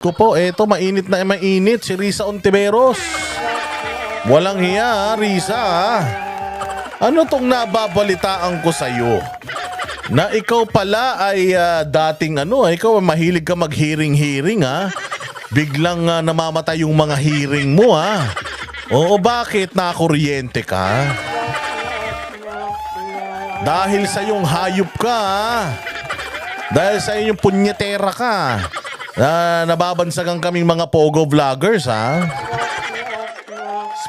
ko po, eto mainit na mainit si Risa Ontiveros. Walang hiya, Risa. Ano tong nababalitaan ko sa'yo? Na ikaw pala ay dating ikaw ay mahilig ka mag-hearing ha? Biglang namamatay yung mga hearing mo ha? Oo, bakit? Nakuryente ka? Dahil sa yung hayop ka ha? Dahil sa yung punyetera ka. Nababansagan kaming mga Pogo vloggers ha?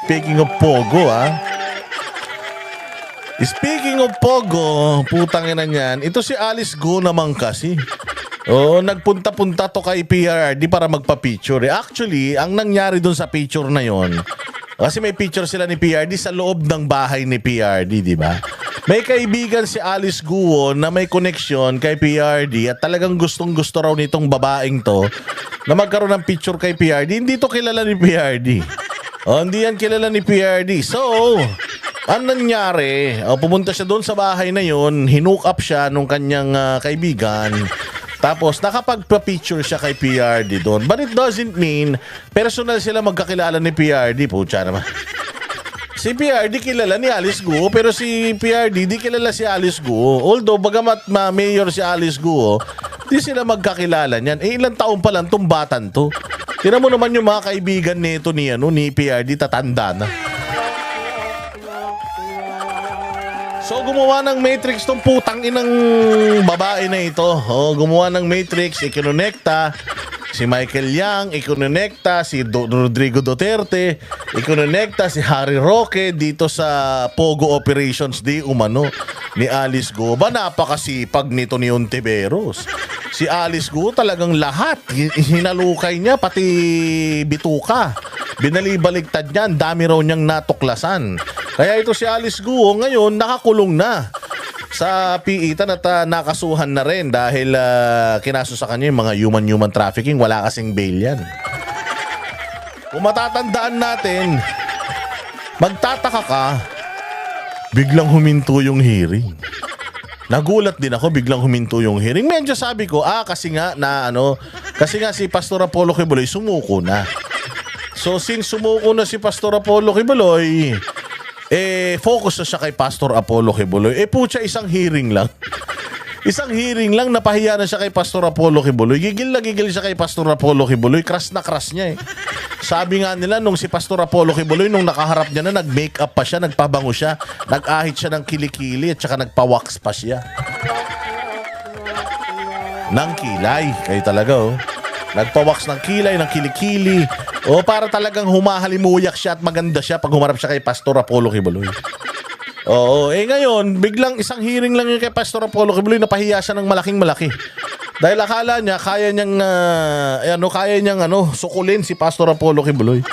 Speaking of Pogo Speaking of Pogo, putang ina niyan, ito si Alice Go naman kasi. Oo, nagpunta-punta to kay PRD para magpa-picture. Actually, ang nangyari dun sa picture na yon, kasi may picture sila ni PRD sa loob ng bahay ni PRD, di ba? May kaibigan si Alice Guo na may connection kay PRD at talagang gustong-gusto raw nitong babaeng to na magkaroon ng picture kay PRD. Hindi to kilala ni PRD. Hindi yan kilala ni PRD. So, ang nangyari, pumunta siya doon sa bahay na yon, hinook up siya nung kanyang kaibigan. Tapos nakapagpa-picture siya kay PRD doon. But it doesn't mean personal sila magkakilala ni PRD. Pucha naman. Si PRD kilala ni Alice Guo, pero si PRD di kilala si Alice Guo. Although bagamat mayor si Alice Guo, di sila magkakilala niyan. Ilang taon pa lang tong batan to. Tingnan mo naman yung mga kaibigan nito ni PRD, tatanda na. So gumawa ng Matrix tong putang inang babae na ito. Gumawa ng Matrix, ikinonekta si Michael Yang, ikinonekta si Rodrigo Duterte, ikinonekta si Harry Roque dito sa Pogo Operations di umano ni Alice Go. Ba napakasipag nito ni Ontiveros. Si Alice Go talagang lahat hinalukay niya, pati bituka. Binalibaligtad niya, ang dami raw niyang natuklasan. Kaya ito si Alice Guo ngayon nakakulong na sa piitan at nakasuhan na rin dahil kinaso sa kanya yung mga human trafficking. Wala kasing bail yan. Kung matatandaan natin, magtataka ka, biglang huminto yung hearing. Nagulat din ako, biglang huminto yung hearing. Medyo sabi ko, kasi nga si Pastor Apollo Quiboloy sumuko na. So since sumuko na si Pastor Apollo Quiboloy, focus na siya kay Pastor Apollo Quiboloy. Pucha, isang hearing lang. Isang hearing lang, napahiya na siya kay Pastor Apollo Quiboloy. Gigil na gigil siya kay Pastor Apollo Quiboloy. Crush na crush niya Sabi nga nila, nung si Pastor Apollo Quiboloy, nung nakaharap niya na, nag-makeup pa siya, nagpabango siya, nag-ahit siya ng kilikili at saka nagpa-wax pa siya. Nang kilay. Kayo talaga Nagpa-wax ng kilay, ng kilikili. Para talagang humahalimuyak siya at maganda siya pag humarap siya kay Pastor Apollo Quiboloy. Ngayon, biglang isang hearing lang yun kay Pastor Apollo Quiboloy, napahiya siya ng malaking-malaki. Dahil akala niya, kaya niyang sukulin si Pastor Apollo Quiboloy.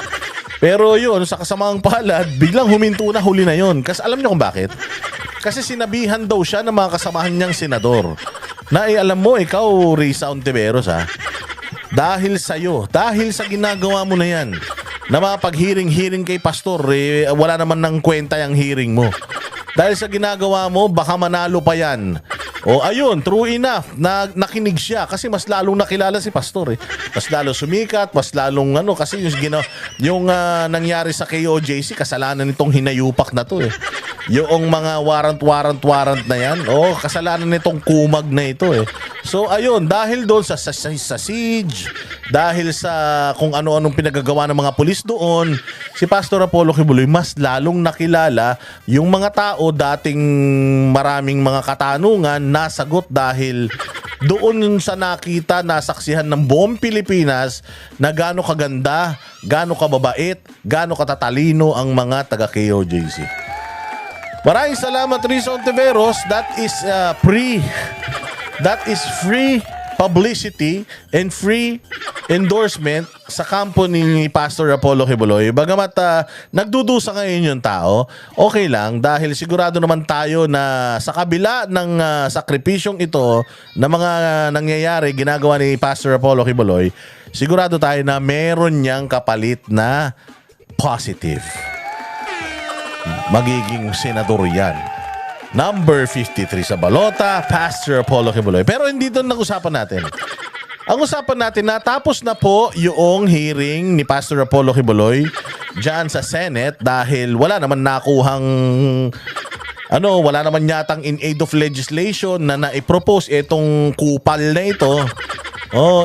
Pero yun, sa kasamaang palad, biglang huminto na, huli na yun. Kasi alam niyo kung bakit? Kasi sinabihan daw siya ng mga kasamahan niyang senador na alam mo, ikaw, Risa Ontiveros dahil sa'yo, dahil sa ginagawa mo na yan, na mapag-hearing kay Pastor, wala naman ng kwenta yung hearing mo. Dahil sa ginagawa mo, baka manalo pa yan. Ayun, true enough, nakinig siya kasi mas lalong nakilala si Pastor. Mas lalong sumikat, mas lalong kasi yung nangyari sa KOJC, kasalanan nitong hinayupak na to Yung mga warrant na yan, kasalanan nitong kumag na ito So ayun, dahil doon sa siege, dahil sa kung ano-anong pinagagawa ng mga pulis doon, si Pastor Apollo Quiboloy mas lalong nakilala yung mga tao dating maraming mga katanungan nasagot dahil doon sa nakita, nasaksihan ng buong Pilipinas na gaano kaganda, gaano kababait, gaano katatalino ang mga taga-KOJC. Maraming salamat, Risa Ontiveros. That is free publicity and free endorsement sa kampo ni Pastor Apollo Quiboloy. Bagamat nagdudusa ngayon yung tao, okay lang dahil sigurado naman tayo na sa kabila ng sakripisyong ito na mga nangyayari, ginagawa ni Pastor Apollo Quiboloy, sigurado tayo na meron niyang kapalit na positive. Magiging senador yan. Number 53 sa balota, Pastor Apollo Quiboloy. Pero hindi doon nag-usapan natin. Ang usapan natin, natapos na po yung hearing ni Pastor Apollo Quiboloy dyan sa Senate dahil wala naman nakuhang wala naman yatang in aid of legislation na naipropose itong kupal na ito.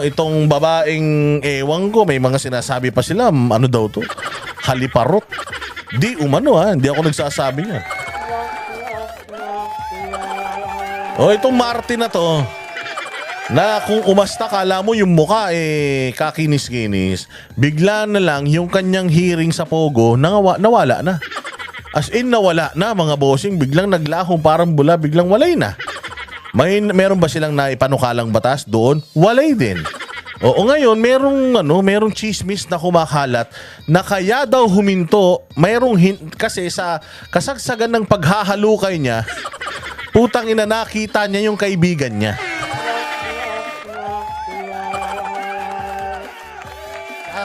Itong babaeng ewan ko, may mga sinasabi pa sila, ano daw to? Haliparot. Di umano hindi ako nagsasabi niyan. Itong Martin na to, na kung umasta kala mo yung muka kakinis-kinis, bigla na lang yung kanyang hearing sa Pogo nawala na. As in nawala na mga bossing, biglang naglahong parang bula, biglang walay na. Meron ba silang naipanukalang batas doon? Walay din. Oo, ngayon merong chismis na kumakalat na kaya daw huminto, kasi sa kasagsagan ng paghahalukay niya, putang ina, nakita niya yung kaibigan niya.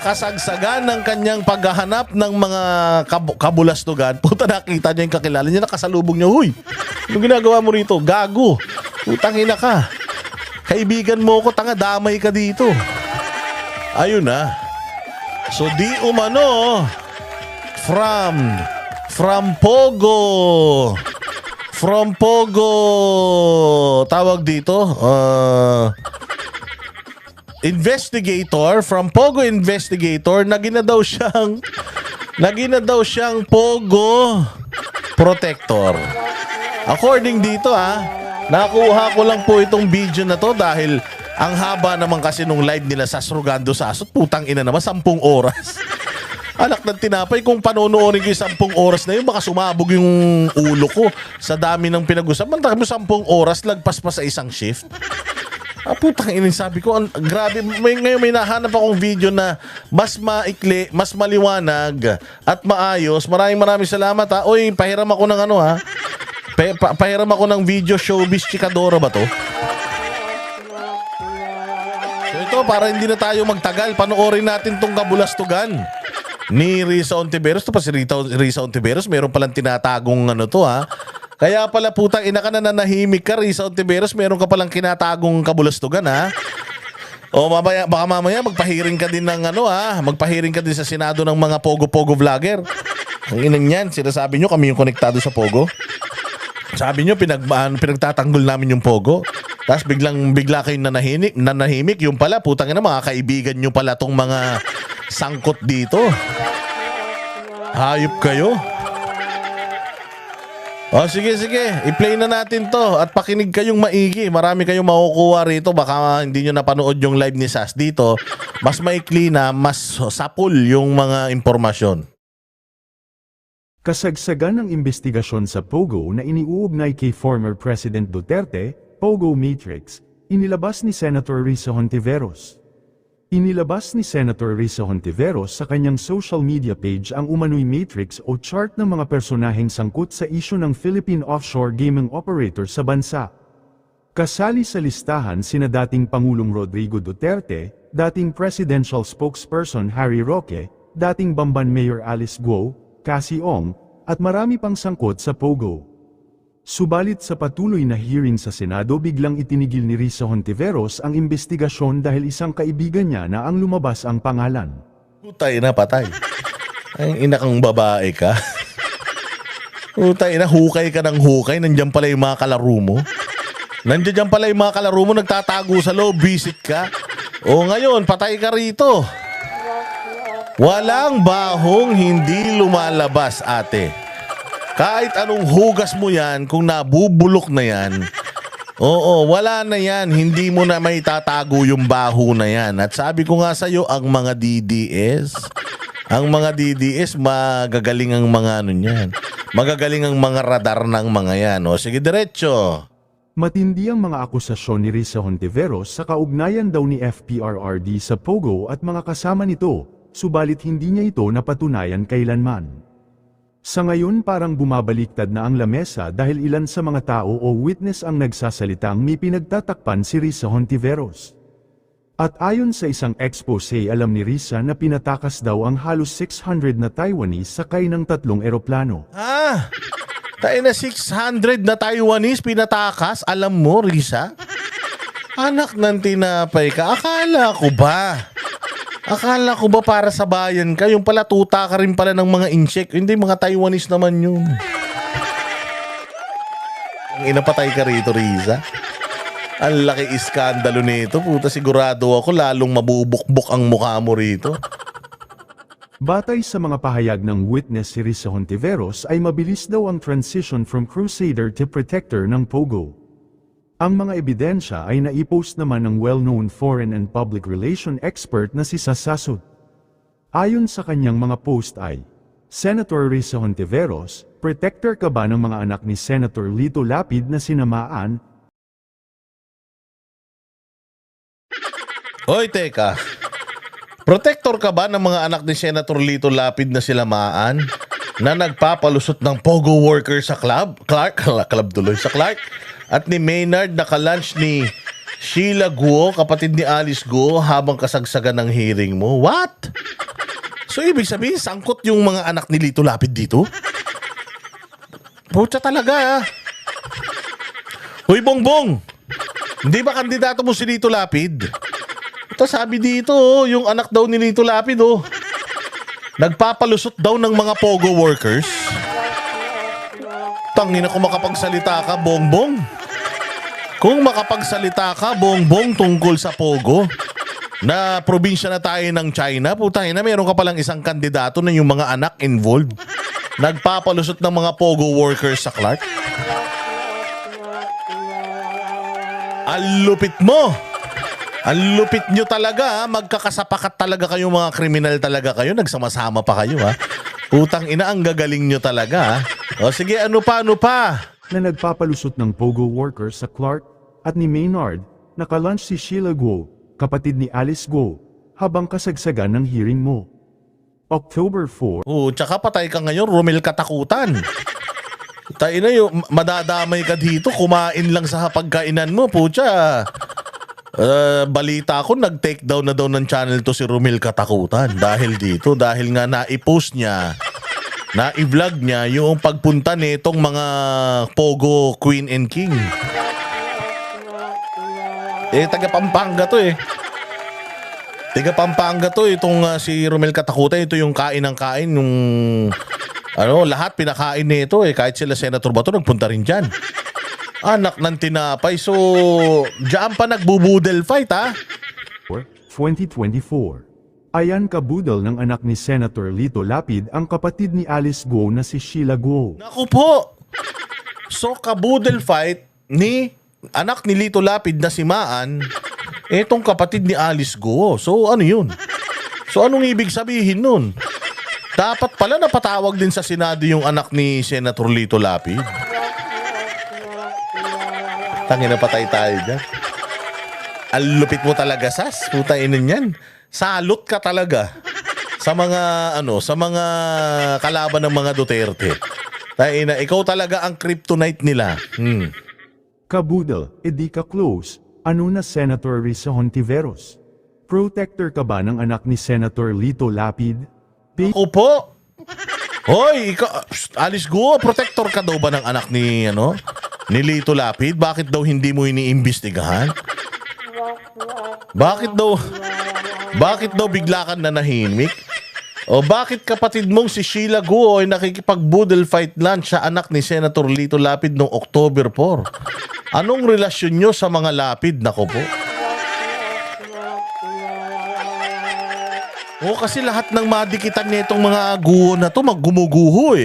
Kasagsagan ng kanyang paghahanap ng mga kabulastugan, puta, nakita niya yung kakilala niya, nakasalubong niya, huy, anong ginagawa mo rito? Gago, putang ina ka, kaibigan mo ko, tanga, damay ka dito. Ayun na. So di umano from Pogo tawag dito investigator, from Pogo investigator, nagina daw siyang Pogo protector. According dito nakuha ko lang po itong video na to dahil ang haba naman kasi nung live nila sa Srugando Sasot, putang ina naman, 10 oras. Anak ng tinapay, kung panonoorin ko yung 10 oras na yun, baka sumabog yung ulo ko sa dami ng pinag-usapan. Mo 10 oras, lagpas pa sa isang shift. Putang ina, sabi ko, grabe, ngayon may nahanap akong video na mas maikli, mas maliwanag at maayos. Maraming salamat Uy, pahiram ako ng pahiram ako ng video, Showbiz Chikadora ba to? So ito, para hindi na tayo magtagal, panoorin natin tong kabulastugan ni Risa Ontiveros. Ito pa si Risa Ontiveros, meron palang tinatagong Kaya pala, putang ina ka, na nanahimik ka, Risa Ontiveros, meron ka palang kinatagong kabulastugan baka mamaya magpahiring ka din ng magpahiring ka din sa Senado ng mga Pogo vlogger. Ang inang yan, sinasabi nyo kami yung konektado sa Pogo. Sabi nyo pinagtatanggol namin yung Pogo. Tapos bigla kayong nanahimik. Yung pala, putang ina, mga kaibigan nyo pala tong mga sangkot dito. Hayop kayo. Sige. I-play na natin to at pakinig kayong maigi. Marami kayong makukuha rito. Baka hindi nyo napanood yung live ni Sas dito. Mas maikli na, mas sapul yung mga impormasyon. Kasagsagan ng investigasyon sa Pogo na iniuugnay kay former President Duterte, Pogo Matrix, inilabas ni Senator Risa Hontiveros. Inilabas ni Senator Risa Hontiveros sa kanyang social media page ang umano'y matrix o chart ng mga personaheng sangkot sa isyu ng Philippine offshore gaming operator sa bansa. Kasali sa listahan sina dating Pangulong Rodrigo Duterte, dating Presidential Spokesperson Harry Roque, dating Bamban Mayor Alice Guo, Cassie Ong, at marami pang sangkot sa Pogo. Subalit sa patuloy na hearing sa Senado, biglang itinigil ni Risa Hontiveros ang investigasyon dahil isang kaibigan niya na ang lumabas ang pangalan. Putay na, patay. Ay, ina kang babae ka. Putay na, hukay ka ng hukay. Nandiyan pala yung mga kalaro mo. Nagtatago sa loob, visit ka. Ngayon, patay ka rito. Walang bahong hindi lumalabas, ate. Kahit anong hugas mo yan, kung nabubulok na yan, wala na yan. Hindi mo na may tatago yung baho na yan. At sabi ko nga sa'yo, ang mga DDS, magagaling ang mga niyan. Magagaling ang mga radar ng mga yan. Sige, diretso. Matindi ang mga akusasyon ni Risa Hontiveros sa kaugnayan daw ni FPRRD sa Pogo at mga kasama nito, subalit hindi niya ito napatunayan kailanman. Sa ngayon parang bumabaliktad na ang lamesa dahil ilan sa mga tao o witness ang nagsasalitang may pinagtatakpan si Risa Hontiveros. At ayon sa isang expose, alam ni Risa na pinatakas daw ang halos 600 na Taiwanese sakay ng 3 eroplano. Tayo na 600 na Taiwanese pinatakas, alam mo, Risa? Anak ng tinapay ka. Akala ko ba para sa bayan ka? Yung pala tuta ka rin pala ng mga insect. Hindi, mga Taiwanese naman yun. Ang inapatay ka rito, Riza. Ang laki iskandalo nito. Puta, sigurado ako lalong mabubukbok ang mukha mo rito. Batay sa mga pahayag ng witness si Risa Hontiveros ay mabilis daw ang transition from crusader to protector ng Pogo. Ang mga ebidensya ay naipost naman ng well-known foreign and public relation expert na si Sasasud. Ayon sa kanyang mga post ay, Senator Risa Hontiveros, protector ka ba ng mga anak ni Senator Lito Lapid na sinamaan? Hoy, teka. Protector ka ba ng mga anak ni Senator Lito Lapid na silamaan na nagpapalusot ng Pogo worker sa Clark at ni Maynard na kalunch ni Sheila Guo, kapatid ni Alice Guo, habang kasagsagan ng hearing mo? What? So ibig sabihin, sangkot yung mga anak ni Lito Lapid dito? Pucha talaga ah. Hoy Bongbong, hindi ba kandidato mo si Lito Lapid? Ito sabi dito, yung anak daw ni Lito Lapid, nagpapalusot daw ng mga Pogo workers. Tangina, kung makapagsalita ka, Bongbong. Kung makapagsalita ka, Bongbong, tungkol sa Pogo, na probinsya na tayo ng China, putangina, meron ka palang isang kandidato na yung mga anak involved. Nagpapalusot ng mga Pogo workers sa Clark. Ang lupit mo! Ang lupit nyo talaga, ha? Magkakasapakat talaga kayo, mga kriminal talaga kayo. Nagsama-sama pa kayo, ha? Putang ina, ang gagaling nyo talaga, ha? O sige, ano pa? Na nagpapalusot ng Pogo workers sa Clark at ni Maynard, nakalunch si Sheila Guo, kapatid ni Alice Guo, habang kasagsagan ng hearing mo. October 4. Tsaka patay ka ngayon, Romel Katakutan. Tayo na yung madadamay ka dito, kumain lang sa hapagkainan mo, putya. Balita ko, nag-take down na daw ng channel to si Romel Katakutan dahil dito, dahil nga na-i-post niya, na-i-vlog niya yung pagpunta nitong mga Pogo Queen and King. Taga Pampanga to Taga Pampanga to, itong si Romel Katakutan. Ito yung kain ng kain, yung lahat pinakain nito kahit sila Senator Bato nagpunta rin dyan. Anak ng tinapay. So, diyan pa nagbubudel fight, ha? 2024. Ayan kabudel ng anak ni Senator Lito Lapid ang kapatid ni Alice Guo na si Sheila Guo. Naku po! So, kabudel fight ni anak ni Lito Lapid na si Maan, etong kapatid ni Alice Guo. So, ano yun? So, anong ibig sabihin nun? Dapat pala napatawag din sa Senado yung anak ni Senator Lito Lapid. Tangina, patay tayo dyan. Ang lupit mo talaga, Sas. Putainan yan. Salot ka talaga sa mga sa mga kalaban ng mga Duterte. Taina, ikaw talaga ang kryptonite nila. Kabudel, edi ka close. Ano na Senator Risa Hontiveros? Protector ka ba ng anak ni Senator Lito Lapid? Ako po. Hoy, ikaw, Alice Guo, protector ka daw ba ng anak ni ni Lito Lapid? Bakit daw hindi mo iniimbestigahan? Bakit daw bigla ka nanahimik? O bakit kapatid mong si Sheila Guo ay nakikipag-budel fight lunch sa anak ni Senator Lito Lapid noong October 4? Anong relasyon nyo sa mga Lapid? Nako po. Kasi lahat ng madikitan nitong mga Guo na to maggumuguho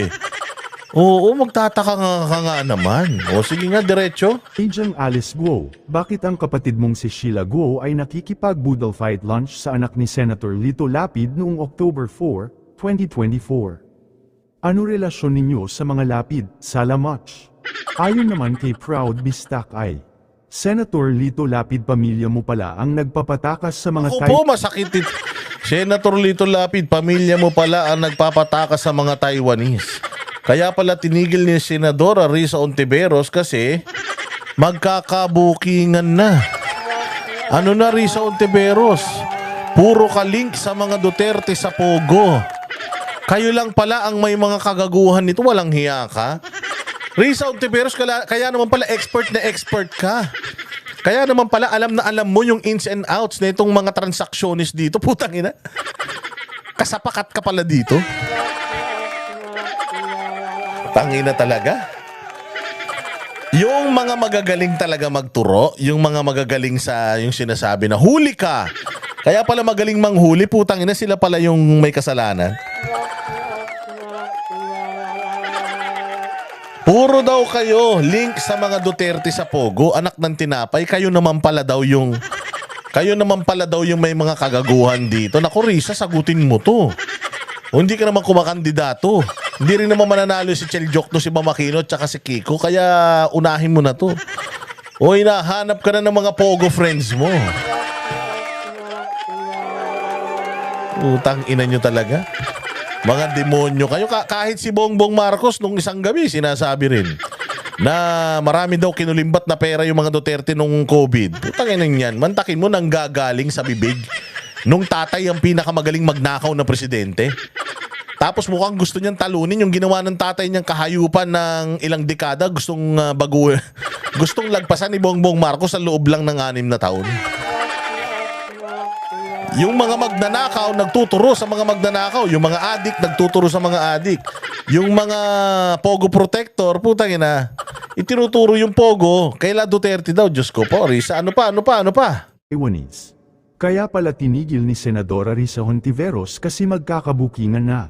Oo, magtataka nga naman. Sige nga, diretso. Agent Alice Guo, bakit ang kapatid mong si Sheila Guo ay nakikipag-budel fight lunch sa anak ni Senator Lito Lapid noong October 4, 2024? Ano relasyon ninyo sa mga Lapid? Salamat. Ayon naman kay Proud Bistak ay, Senator Lito Lapid, pamilya mo pala ang nagpapatakas sa mga masakit ito. Senator Lito Lapid, pamilya mo pala ang nagpapatakas sa mga Taiwanese. Kaya pala tinigil ni Senadora Risa Hontiveros kasi magkakabukingan na. Ano na, Risa Hontiveros? Puro ka link sa mga Duterte sa Pogo. Kayo lang pala ang may mga kagaguhan nito, walang hiya ka. Risa Hontiveros, kaya naman pala expert na expert ka. Kaya naman pala alam na alam mo yung ins and outs na itong mga transactionist dito. Putang ina. Kasapakat ka pala dito. Tangina talaga. Yung mga magagaling talaga magturo, yung mga magagaling sa yung sinasabi na huli ka. Kaya pala magaling manghuli, putang ina, sila pala yung may kasalanan. Puro daw kayo link sa mga Duterte sa Pogo, anak ng tinapay, kayo naman pala daw yung may mga kagaguhan dito. Naku, Risa, sagutin mo to. O hindi ka naman kumakandidato. Hindi rin naman mananalo si Chel Jokno, si Mama Kino, tsaka si Kiko, kaya unahin mo na to. O hinahanap ka na ng mga Pogo friends mo. Utang ina nyo talaga. Mga demonyo kayo. Kahit si Bongbong Marcos nung isang gabi sinasabi rin na marami daw kinulimbat na pera yung mga Duterte nung COVID. Putangin yan. Mantakin mo nang gagaling sa bibig nung tatay ang pinakamagaling magnakaw na presidente. Tapos mukhang gusto niyang talunin yung ginawa ng tatay niyang kahayupan ng ilang dekada. Gustong gustong lagpasan ni Bongbong Marcos sa loob lang ng 6 na taon. Yung mga magnanakaw nagtuturo sa mga magnanakaw, yung mga adik nagtuturo sa mga adik. Yung mga Pogo protector, putang ina, itinuturo yung Pogo. Kaila Duterte daw, Diyos ko po, Risa, ano pa? Taiwanese. Kaya pala tinigil ni Senadora Risa Hontiveros kasi magkakabukingan na.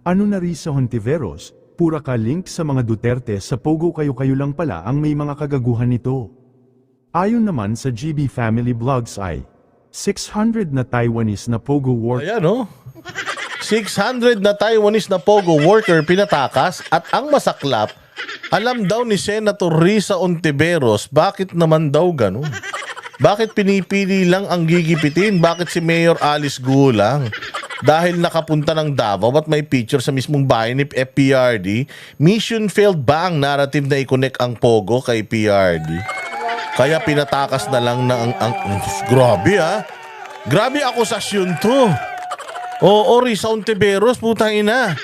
Ano na Risa Hontiveros? Pura ka link sa mga Duterte sa Pogo, kayo lang pala ang may mga kagaguhan nito. Ayon naman sa GB Family Vlogs ay 600 na Taiwanese na Pogo worker. Ayan, no? 600 na Taiwanese na Pogo worker pinatakas at ang masaklap, alam daw ni Senator Risa Hontiveros bakit naman daw ganun? Bakit pinipili lang ang gigipitin? Bakit si Mayor Alice Guo lang? Dahil nakapunta ng Davao at may picture sa mismong bahay ni FPRD, mission failed ba ang narrative na i-connect ang Pogo kay PRD? Kaya pinatakas na lang na ang grabe ha. Grabe akusasyon to. Oo, Risa Hontiveros, putang ina.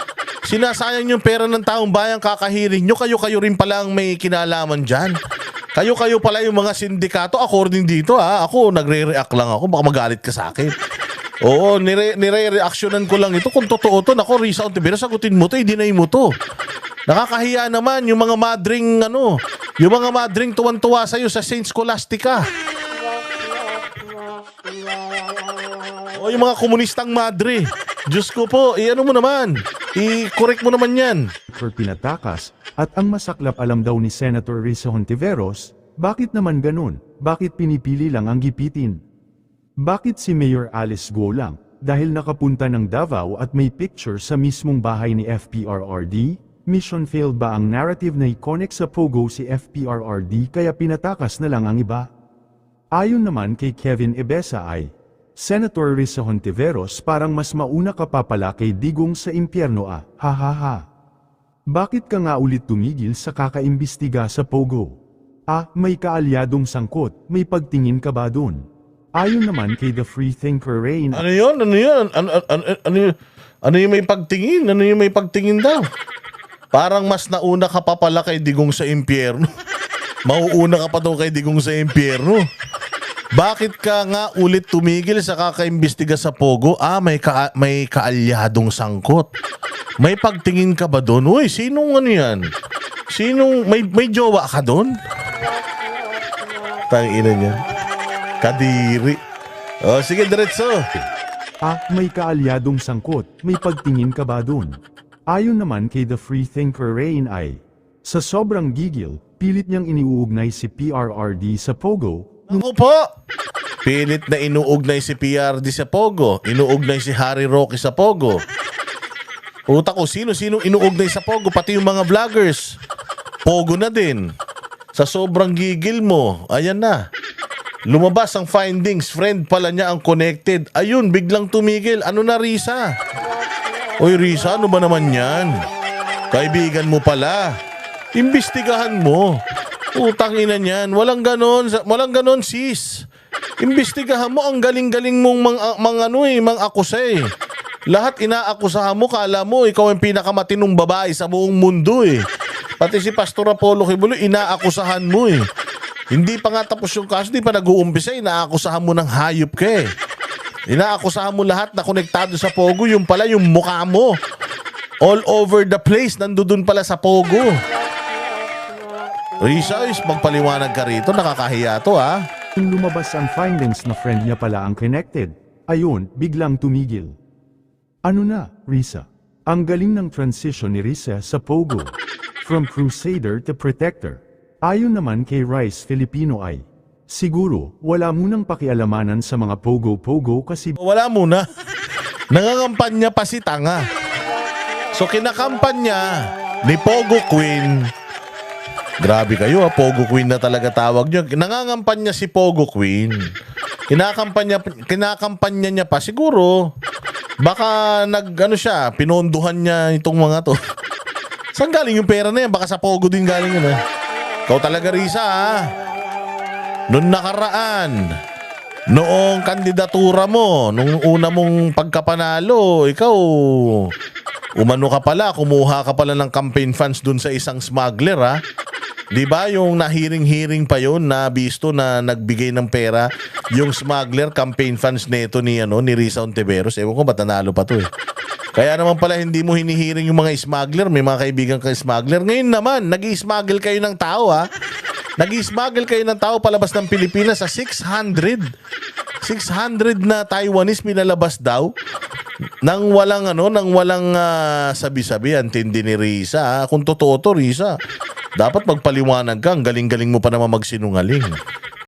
Sinasayang yung pera ng taong bayan, kakahirin nyo. Kayo rin pala ang may kinalaman dyan. Kayo pala yung mga sindikato according dito ha. Ako, nagre-react lang ako. Baka magalit ka sa akin. Oo, nire-reactionan ko lang ito. Kung totoo to, nako Risa Hontiveros, sagutin mo to, i-deny mo to. Nakakahiya naman yung mga madring yung mga madring tuwan-tuwa sa'yo sa Saint Scholastica. O yung mga komunistang madre. Diyos ko po, ano mo naman. I-correct mo naman yan. For pinatakas, at ang masaklap alam daw ni Senator Risa Hontiveros, bakit naman ganun? Bakit pinipili lang ang gipitin? Bakit si Mayor Alice Guo lang? Dahil nakapunta ng Davao at may picture sa mismong bahay ni FPRRD? Mission failed ba ang narrative na i-connect sa Pogo si FPRRD kaya pinatakas na lang ang iba? Ayon naman kay Kevin Ebesa ay, Senator Risa Hontiveros parang mas mauna ka pa pala kay Digong sa impyerno hahaha. Bakit ka nga ulit tumigil sa kakaimbestiga sa Pogo? May kaalyadong sangkot, may pagtingin ka ba dun? Ayon naman kay The Free Thinker Rain. Ano yun? Ano yung may pagtingin? Ano yung may pagtingin daw? Parang mas nauna ka pa pala kay Digong sa impyerno. Mauuna ka pa daw kay Digong sa impyerno. Bakit ka nga ulit tumigil sa kakaimbestiga sa Pogo? May kaalyadong sangkot. May pagtingin ka ba doon? Uy, sinong ano yan? May jowa ka doon? Tangina niya. Kadiri. O, sige, diretso. May kaalyadong sangkot, may pagtingin ka ba doon? Ayon naman kay The Free Thinker Rain ay, sa sobrang gigil, pilit niyang iniuugnay si PRRD sa Pogo. Ako po! Pilit na inuugnay si PRD sa Pogo. Inuugnay si Harry Roque sa Pogo. Utak ko, sino inuugnay sa Pogo? Pati yung mga vloggers. Pogo na din. Sa sobrang gigil mo, ayan na. Lumabas ang findings, friend pala niya ang connected. Ayun, biglang tumigil. Ano na, Risa? Oy, Risa, ano ba naman yan? Kaibigan mo pala. Imbestigahan mo. Utang ina niyan. Walang ganon, sis. Imbestigahan mo. Ang galing-galing mong mang-akusa eh. Lahat inaakusahan mo, kala mo ikaw ang pinakamatinong babae sa buong mundo eh. Pati si Pastor Apollo Kibuloy, inaakusahan mo eh. Hindi pa nga tapos yung kaso, hindi pa nag-uumpisa, inaakusahan mo ng hayop ka eh. Inaakusahan mo lahat na konektado sa Pogo, yung pala yung mukha mo. All over the place, nandoon pala sa Pogo. Risa, magpaliwanag ka rito, nakakahiya to ha. Nung lumabas ang findings na friend niya pala ang connected, ayun, biglang tumigil. Ano na, Risa? Ang galing ng transition ni Risa sa Pogo. From crusader to protector. Ayon naman kay Rice Filipino ay, siguro, wala munang pakialamanan sa mga Pogo-Pogo kasi Wala muna. Nangangampanya pa si tanga. So kinakampanya ni Pogo Queen. Grabe kayo ha, Pogo Queen na talaga tawag nyo. Nangangampanya si Pogo Queen. Kinakampanya niya pa. Siguro, baka siya, pinonduhan niya itong mga to. Saan galing yung pera na yan? Baka sa Pogo din galing yun ha. Ikaw talaga, Risa ha. Noong nakaraan, noong kandidatura mo, nung una mong pagkapanalo, ikaw, umano ka pala, kumuha ka pala ng campaign funds dun sa isang smuggler ha. Di ba yung nahiring-hiring pa yun na bisto na nagbigay ng pera yung smuggler campaign funds nito ni Risa Hontiveros. Ewan ko ba't nanalo pa to eh. Kaya naman pala hindi mo hinihiring yung mga smuggler, may mga kaibigan kang smuggler. Ngayon naman, nag-i-smuggle kayo ng tao ha. Nag-i-smuggle kayo ng tao palabas ng Pilipinas sa 600. 600 na Taiwanese pinalabas daw. Nang walang sabi-sabi, antindi ni Risa. Kung totoo to, Risa, dapat magpaliwanag ka. Ang galing-galing mo pa naman magsinungaling.